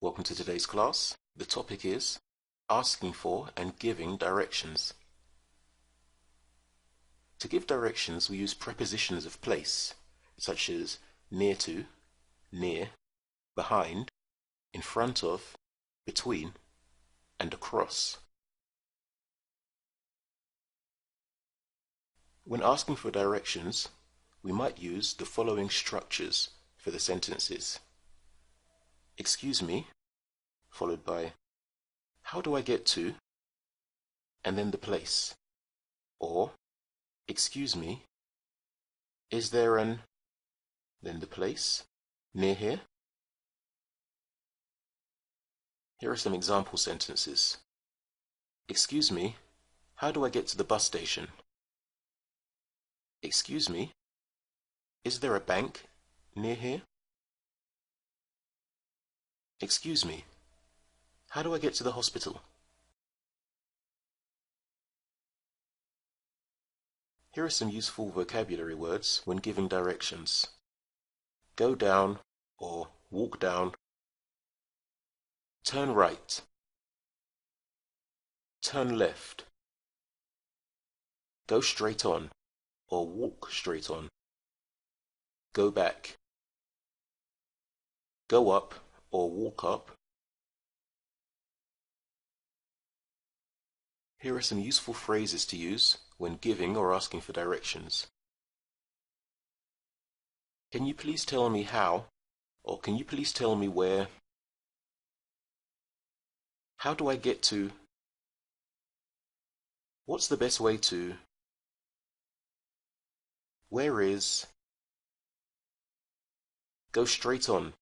Welcome to today's class. The topic is asking for and giving directions. To give directions, we use prepositions of place, such as near to, near, behind, in front of, between, and across. When asking for directions, we might use the following structures for the sentences. Excuse me, followed by how do I get to, and then the place. Or, excuse me, is there an, then the place, near here? Here are some example sentences. Excuse me, how do I get to the bus station? Excuse me, is there a bank near here? Excuse me, how do I get to the hospital? Here are some useful vocabulary words when giving directions. Go down or walk down. Turn right. Turn left. Go straight on or walk straight on. Go back. Go up or walk up. Here are some useful phrases to use when giving or asking for directions. Can you please tell me how? Or can you please tell me where? How do I get to? What's the best way to? Where is? Go straight on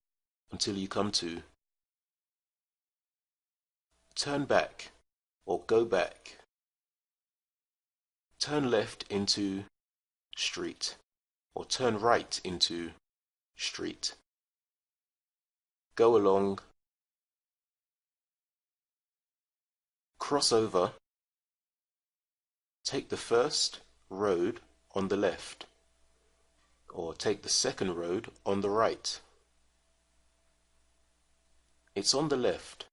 until you come to. Turn back or go back. Turn left into street or turn right into street. Go along. Cross over. Take the first road on the left or take the second road on the right. It's on the left.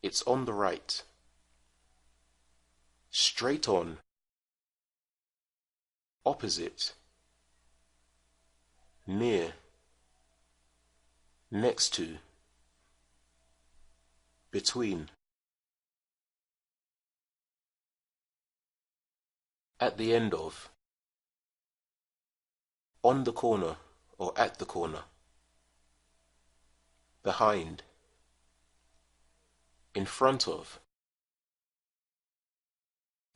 It's on the right. Straight on. Opposite. Near. Next to. Between. At the end of. On the corner or at the corner. Behind. In front of.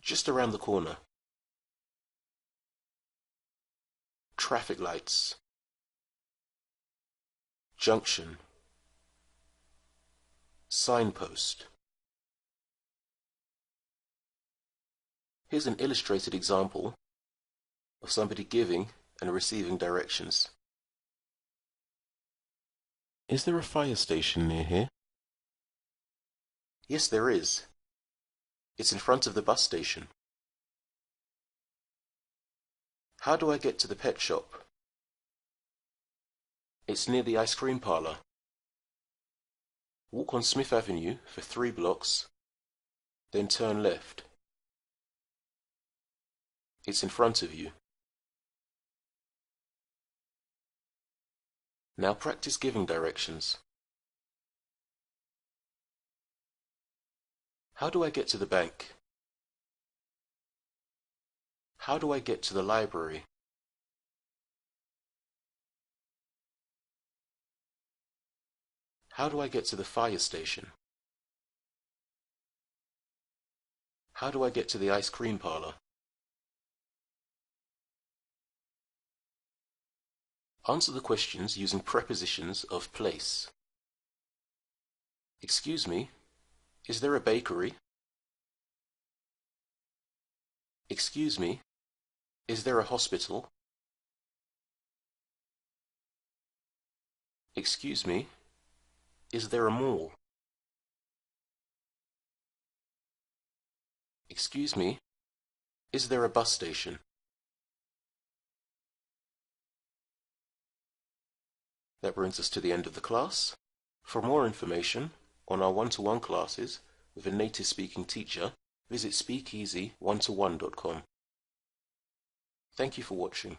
Just around the corner. Traffic lights. Junction. Signpost. Here's an illustrated example of somebody giving and receiving directions. Is there a fire station near here? Yes, there is. It's in front of the bus station. How do I get to the pet shop? It's near the ice cream parlor. Walk on Smith Avenue for 3 blocks, then turn left. It's in front of you. Now practice giving directions. How do I get to the bank? How do I get to the library? How do I get to the fire station? How do I get to the ice cream parlor? Answer the questions using prepositions of place. Excuse me, is there a bakery? Excuse me, is there a hospital? Excuse me, is there a mall? Excuse me, is there a bus station? That brings us to the end of the class. For more information on our one-to-one classes with a native speaking teacher, visit speakeasy1to1.com. Thank you for watching.